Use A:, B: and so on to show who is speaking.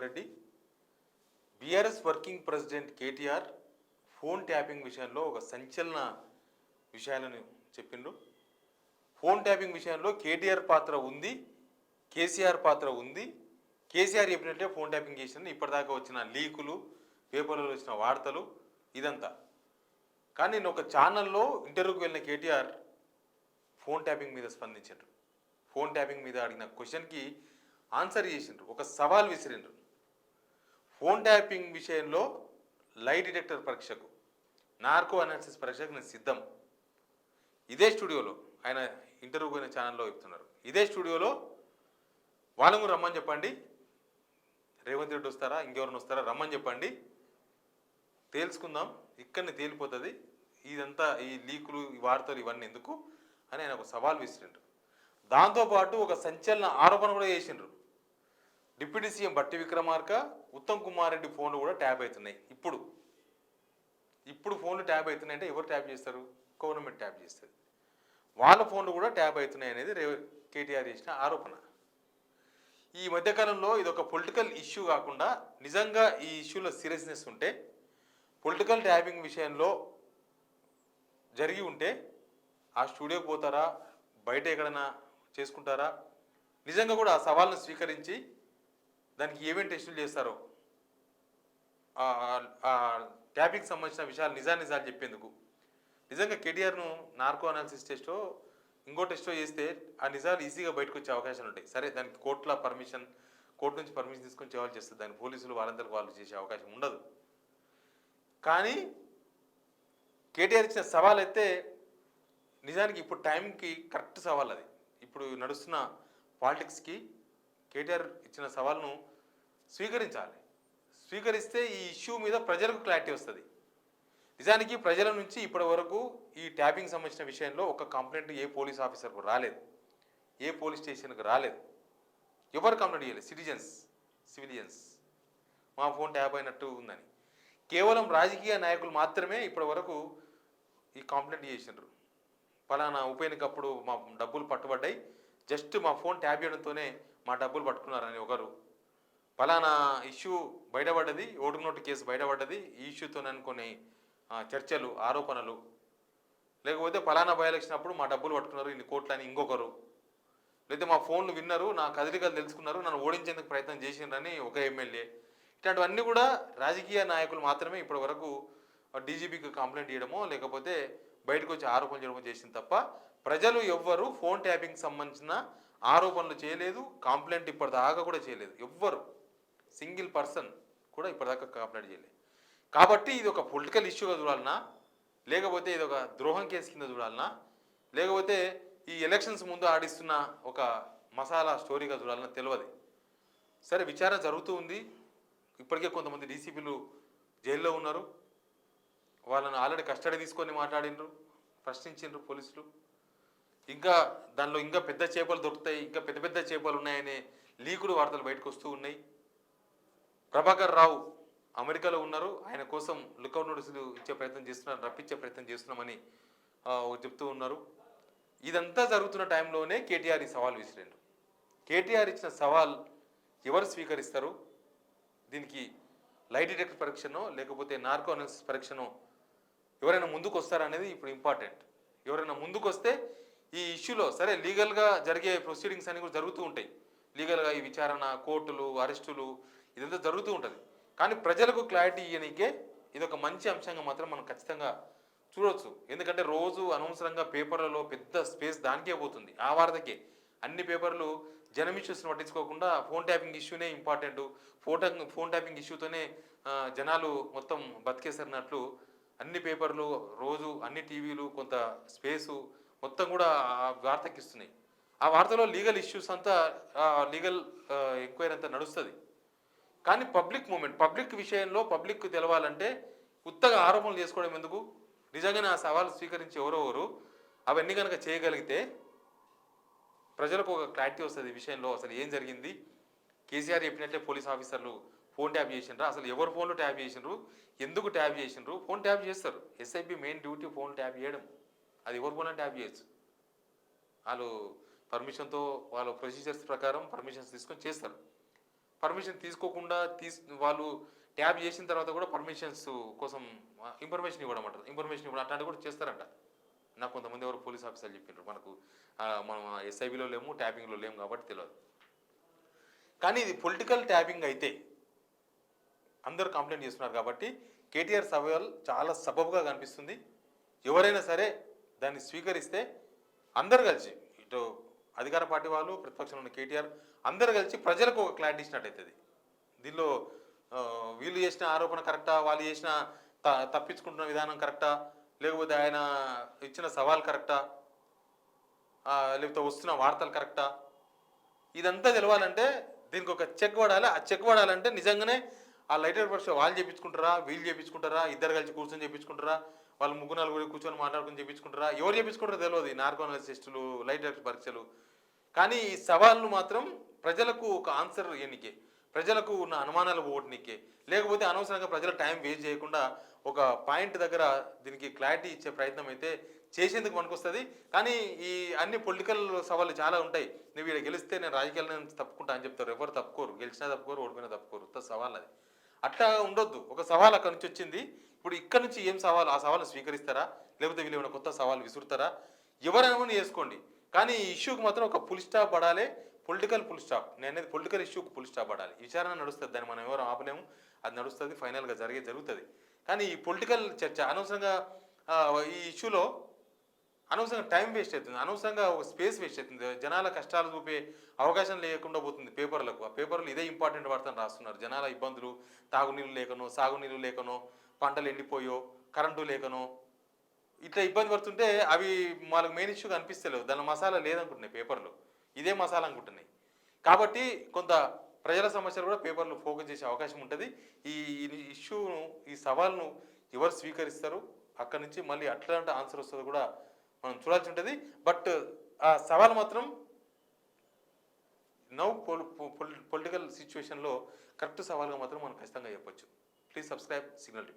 A: Reddy. BRS working president KTR phone tapping విషయంలో ఒక సంచలన విషయాలను చెప్పిండ్రు. ఫోన్ ట్యాపింగ్ విషయంలో కేటీఆర్ పాత్ర ఉంది, కేసీఆర్ పాత్ర ఉంది. కేసీఆర్ చెప్పినట్టే ఫోన్ ట్యాపింగ్ చేసిన ఇప్పటిదాకా వచ్చిన లీకులు, పేపర్లలో వచ్చిన వార్తలు ఇదంతా. కానీ నేను ఒక ఛానల్లో ఇంటర్వ్యూకి వెళ్ళిన కేటీఆర్ ఫోన్ ట్యాపింగ్ మీద స్పందించారు. ఫోన్ ట్యాపింగ్ మీద అడిగిన క్వశ్చన్కి ఆన్సర్ చేసిండ్రు, ఒక సవాల్ విసిరిండ్రు. ఫోన్ ట్యాపింగ్ విషయంలో లై డిటెక్టర్ పరీక్షకు, నార్కో అనాలిసిస్ పరీక్షకు నేను సిద్ధం. ఇదే స్టూడియోలో ఆయన ఇంటర్వ్యూ పోయిన ఛానల్లో చెప్తున్నారు. ఇదే స్టూడియోలో వాళ్ళను రమ్మని చెప్పండి, రేవంత్ రెడ్డి వస్తారా ఇంకెవరిని వస్తారా రమ్మని చెప్పండి, తేల్చుకుందాం, ఇక్కడిని తేలిపోతుంది, ఇదంతా ఈ లీకులు ఈ వార్తలు ఇవన్నీ ఎందుకు అని ఆయన ఒక సవాల్ విసిరిండ్రు. దాంతోపాటు ఒక సంచలన ఆరోపణ కూడా చేసిండ్రు. డిప్యూటీ సీఎం బట్టి విక్రమార్క, ఉత్తమ్ కుమార్ రెడ్డి ఫోన్లు కూడా ట్యాప్ అవుతున్నాయి. ఇప్పుడు ఫోన్లు ట్యాప్ అవుతున్నాయి అంటే ఎవరు ట్యాప్ చేస్తారు? గవర్నమెంట్ ట్యాప్ చేస్తుంది. వాళ్ళ ఫోన్లు కూడా ట్యాప్ అవుతున్నాయి అనేది కేటీఆర్ చేసిన ఆరోపణ. ఈ మధ్యకాలంలో ఇది ఒక పొలిటికల్ ఇష్యూ కాకుండా నిజంగా ఈ ఇష్యూలో సీరియస్నెస్ ఉంటే, పొలిటికల్ ట్యాపింగ్ విషయంలో జరిగి ఉంటే ఆ స్టూడియోకి పోతారా, బయట ఎక్కడైనా చేసుకుంటారా, నిజంగా కూడా ఆ సవాల్ను స్వీకరించి దానికి ఏమేమి టెస్టులు చేస్తారో, ట్యాపింగ్కి సంబంధించిన విషయాలు నిజాలు చెప్పేందుకు నిజంగా కేటీఆర్ను నార్కో అనాలిసిస్ టెస్టో ఇంకో టెస్టో చేస్తే ఆ నిజాలు ఈజీగా బయటకు వచ్చే అవకాశాలు ఉంటాయి. సరే, దానికి కోర్టు నుంచి పర్మిషన్ తీసుకొని చేయాల్సి చేస్తుంది, దాని పోలీసులు వాళ్ళందరికీ వాళ్ళు చేసే అవకాశం ఉండదు. కానీ కేటీఆర్ ఇచ్చిన సవాల్ అయితే నిజానికి ఇప్పుడు టైంకి కరెక్ట్ సవాల్ అది. ఇప్పుడు నడుస్తున్న పాలిటిక్స్కి కేటీఆర్ ఇచ్చిన సవాల్ను స్వీకరించాలి. స్వీకరిస్తే ఈ ఇష్యూ మీద ప్రజలకు క్లారిటీ వస్తుంది. నిజానికి ప్రజల నుంచి ఇప్పటి వరకు ఈ ట్యాపింగ్ సంబంధించిన విషయంలో ఒక కంప్లైంట్ ఏ పోలీస్ ఆఫీసర్కు రాలేదు, ఏ పోలీస్ స్టేషన్కు రాలేదు, ఎవరు కంప్లైంట్ చేయలేదు. సివిలియన్స్ మా ఫోన్ ట్యాప్ అయినట్టు ఉందని కేవలం రాజకీయ నాయకులు మాత్రమే ఇప్పటి వరకు ఈ కంప్లైంట్ చేసినారు. ఫలానా ఉప ఎన్నికప్పుడు మా డబ్బులు పట్టుబడ్డాయి, జస్ట్ మా ఫోన్ ట్యాప్ చేయడంతోనే మా డబ్బులు పట్టుకున్నారని ఒకరు, ఫలానా ఇష్యూ బయటపడ్డది, ఓటుకు నోటు కేసు బయటపడ్డది, ఈ ఇష్యూతో అనుకునే చర్చలు, ఆరోపణలు, లేకపోతే ఫలానా బై ఎలక్షన్ అప్పుడు మా డబ్బులు పట్టుకున్నారు ఇన్ని కోట్లని ఇంకొకరు, లేకపోతే మా ఫోన్లు విన్నారు, నా కదలికలు తెలుసుకున్నారు, నన్ను ఓడించేందుకు ప్రయత్నం చేసిండ్రని ఒక ఎమ్మెల్యే. ఇట్లాంటివన్నీ కూడా రాజకీయ నాయకులు మాత్రమే ఇప్పటి వరకు డీజీపీకి కంప్లైంట్ చేయడమో లేకపోతే బయటకు వచ్చి ఆరోపణలు చేయడమో చేసింది తప్ప ప్రజలు ఎవ్వరు ఫోన్ ట్యాపింగ్ సంబంధించిన ఆరోపణలు చేయలేదు, కంప్లైంట్ ఇప్పటిదాకా కూడా చేయలేదు. ఎవ్వరు సింగిల్ పర్సన్ కూడా ఇప్పటిదాకా కంప్లైంట్ చేయలేదు. కాబట్టి ఇది ఒక పొలిటికల్ ఇష్యూగా చూడాలన్నా, లేకపోతే ఇది ఒక ద్రోహం కేసు కింద చూడాలన్నా, లేకపోతే ఈ ఎలక్షన్స్ ముందు ఆడిస్తున్న ఒక మసాలా స్టోరీగా చూడాలన్నా తెలియదు. సరే, విచారణ జరుగుతూ ఉంది. ఇప్పటికే కొంతమంది డీసీపీలు జైల్లో ఉన్నారు. వాళ్ళని ఆల్రెడీ కస్టడీ తీసుకొని మాట్లాడినరు, ప్రశ్నించిండ్రు పోలీసులు. ఇంకా దానిలో ఇంకా పెద్ద చేపలు దొరుకుతాయి, ఇంకా పెద్ద పెద్ద చేపలు ఉన్నాయనే లీకుడు వార్తలు బయటకు వస్తూ ఉన్నాయి. ప్రభాకర్ రావు అమెరికాలో ఉన్నారు, ఆయన కోసం లుకౌట్ నోటీసులు ఇచ్చే ప్రయత్నం చేస్తున్నారు, రప్పించే ప్రయత్నం చేస్తున్నామని చెప్తూ ఉన్నారు. ఇదంతా జరుగుతున్న టైంలోనే కేటీఆర్ ఈ సవాల్ విసిరారు. కేటీఆర్ ఇచ్చిన సవాల్ ఎవరు స్వీకరిస్తారు? దీనికి లై డిటెక్టర్ పరీక్షనో లేకపోతే నార్కో అనాలిసిస్ పరీక్షనో ఎవరైనా ముందుకు వస్తారనేది ఇప్పుడు ఇంపార్టెంట్. ఎవరైనా ముందుకు వస్తే ఈ ఇష్యూలో సరే లీగల్గా జరిగే ప్రొసీడింగ్స్ అన్ని కూడా జరుగుతూ ఉంటాయి. లీగల్గా ఈ విచారణ, కోర్టులు, అరెస్టులు ఇదంతా జరుగుతూ ఉంటుంది. కానీ ప్రజలకు క్లారిటీ ఇవ్వనీకే ఇది ఒక మంచి అంశంగా మాత్రం మనం ఖచ్చితంగా చూడవచ్చు. ఎందుకంటే రోజు అనవసరంగా పేపర్లలో పెద్ద స్పేస్ దానికే పోతుంది, ఆ వార్తకే. అన్ని పేపర్లు జనం ఇష్యూస్ని పట్టించుకోకుండా ఫోన్ ట్యాపింగ్ ఇష్యూనే ఇంపార్టెంట్, ఫోన్ ట్యాపింగ్ ఇష్యూతోనే జనాలు మొత్తం బతికేసరినట్లు అన్ని పేపర్లు, రోజు అన్ని టీవీలు కొంత స్పేసు మొత్తం కూడా ఆ వార్తకి ఇస్తున్నాయి. ఆ వార్తలో లీగల్ ఇష్యూస్ అంతా, లీగల్ ఎంక్వైరీ అంతా నడుస్తుంది. కానీ పబ్లిక్ మూమెంట్, పబ్లిక్ విషయంలో పబ్లిక్ తెలవాలంటే ఉత్తగా ఆరోపణలు చేసుకోవడం ఎందుకు? నిజంగానే ఆ సవాలు స్వీకరించి ఎవరెవరు అవన్నీ కనుక చేయగలిగితే ప్రజలకు ఒక క్లారిటీ వస్తుంది ఈ విషయంలో. అసలు ఏం జరిగింది? కేసీఆర్ చెప్పినట్లే పోలీస్ ఆఫీసర్లు ఫోన్ ట్యాప్ చేసిండ్రా, అసలు ఎవరు ఫోన్లు ట్యాప్ చేసిండ్రు, ఎందుకు ట్యాప్ చేసిండ్రు? ఫోన్ ట్యాప్ చేస్తారు. SIB main duty phone tap చేయడం. అది ఎవరు ఫోన్ ట్యాప్ చేయొచ్చు, వాళ్ళు పర్మిషన్తో వాళ్ళ ప్రొసీజర్స్ ప్రకారం పర్మిషన్స్ తీసుకొని చేస్తారు. పర్మిషన్ తీసుకోకుండా వాళ్ళు ట్యాబ్ చేసిన తర్వాత కూడా పర్మిషన్స్ కోసం ఇన్ఫర్మేషన్ ఇవ్వడం అంటారు, ఇన్ఫర్మేషన్ ఇవ్వడం అట్లాంటివి కూడా చేస్తారంట. నాకు కొంతమంది ఎవరు పోలీస్ ఆఫీసర్లు చెప్పారు. మనకు మనం ఎస్ఐబిలో లేము, ట్యాపింగ్లో లేము కాబట్టి తెలియదు. కానీ ఇది పొలిటికల్ ట్యాపింగ్ అయితే అందరూ కంప్లైంట్ చేస్తున్నారు కాబట్టి కేటీఆర్ సవాల్ చాలా సబబుగా కనిపిస్తుంది. ఎవరైనా సరే దాన్ని స్వీకరిస్తే అందరు కలిసి, ఇటు అధికార పార్టీ వాళ్ళు, ప్రతిపక్షంలో ఉన్న కేటీఆర్ అందరు కలిసి ప్రజలకు ఒక క్లారిటీ ఇచ్చినట్టు అవుతుంది. దీనిలో వీళ్ళు చేసిన ఆరోపణ కరెక్టా, వాళ్ళు చేసిన తప్పించుకుంటున్న విధానం కరెక్టా, లేకపోతే ఆయన ఇచ్చిన సవాల్ కరెక్టా, లేకపోతే వస్తున్న వార్తలు కరెక్టా, ఇదంతా తెలవాలంటే దీనికి ఒక చెక్ పడాలి. ఆ చెక్ పడాలంటే నిజంగానే ఆ లైటర్ పరీక్ష వాళ్ళు చేయించుకుంటారా, వీళ్ళు చేయించుకుంటారా, ఇద్దరు కలిసి కూర్చొని చేయించుకుంటారా, వాళ్ళు ముగ్గురు నలుగురు కూర్చొని మాట్లాడుకుని చేయించుకుంటారా, ఎవరు చేయించుకుంటారో తెలియదు ఈ నార్కో అనాలిసిస్ టెస్టులు, లైటర్ పరీక్షలు. కానీ ఈ సవాళ్ళను మాత్రం ప్రజలకు ఒక ఆన్సర్ ఎన్నికే, ప్రజలకు ఉన్న అనుమానాలు ఓటనికే, లేకపోతే అనవసరంగా ప్రజల టైం వేస్ట్ చేయకుండా ఒక పాయింట్ దగ్గర దీనికి క్లారిటీ ఇచ్చే ప్రయత్నం అయితే చేసేందుకు పనికొస్తుంది. కానీ ఈ అన్ని పొలిటికల్ సవాళ్ళు చాలా ఉంటాయి. నువ్వు ఇక్కడ గెలిస్తే నేను రాజకీయాలను తప్పుకుంటా అని చెప్తారు. ఎవరు తప్పుకోరు, గెలిచినా తప్పుకోరు, ఓడిపోయినా తప్పుకోరు. సవాల్ అది అట్లా ఉండొద్దు. ఒక సవాల్ అక్కడి నుంచి వచ్చింది, ఇప్పుడు ఇక్కడ నుంచి ఏం సవాల్, ఆ సవాలు స్వీకరిస్తారా, లేకపోతే వీళ్ళు ఏమైనా కొత్త సవాలు విసురుతారా, ఎవరైనా చేసుకోండి. కానీ ఈ ఇష్యూకి మాత్రం ఒక ఫుల్ స్టాప్ పడాలి, పొలిటికల్ ఫుల్ స్టాప్. నేను అనేది పొలిటికల్ ఇష్యూకి ఫుల్ స్టాప్ పడాలి. విచారణ నడుస్తుంది, దాన్ని మనం ఎవరు ఆపలేము, అది నడుస్తుంది, ఫైనల్గా జరుగుతుంది. కానీ ఈ పొలిటికల్ చర్చ అనవసరంగా ఈ ఇష్యూలో అనవసరంగా టైం వేస్ట్ అవుతుంది, అనవసరంగా ఒక స్పేస్ వేస్ట్ అవుతుంది, జనాల కష్టాలు చూపే అవకాశం లేకుండా పోతుంది పేపర్లకు. ఆ పేపర్లు ఇదే ఇంపార్టెంట్ వార్తను రాస్తున్నారు. జనాల ఇబ్బందులు, తాగునీళ్ళు లేకనో, సాగునీళ్ళు లేకనో, పంటలు ఎండిపోయో, కరెంటు లేకనో ఇట్లా ఇబ్బంది పడుతుంటే అవి వాళ్ళకి మెయిన్ ఇష్యూగా అనిపిస్తలేవు. దాని మసాలా లేదనుకుంటున్నాయి పేపర్లు, ఇదే మసాలా అనుకుంటున్నాయి. కాబట్టి కొంత ప్రజల సమస్యలు కూడా పేపర్లు ఫోకస్ చేసే అవకాశం ఉంటుంది. ఈ ఇష్యూను, ఈ సవాల్ను ఎవరు స్వీకరిస్తారు, అక్కడి నుంచి మళ్ళీ అట్లాంటి ఆన్సర్ వస్తుంది కూడా మనం చూడాల్సి ఉంటుంది. బట్ ఆ సవాల్ మాత్రం నౌ పొలిటికల్ సిచ్యువేషన్లో కరెక్ట్ సవాల్గా మాత్రం మనం ఖచ్చితంగా చెప్పొచ్చు. Please subscribe signal TV.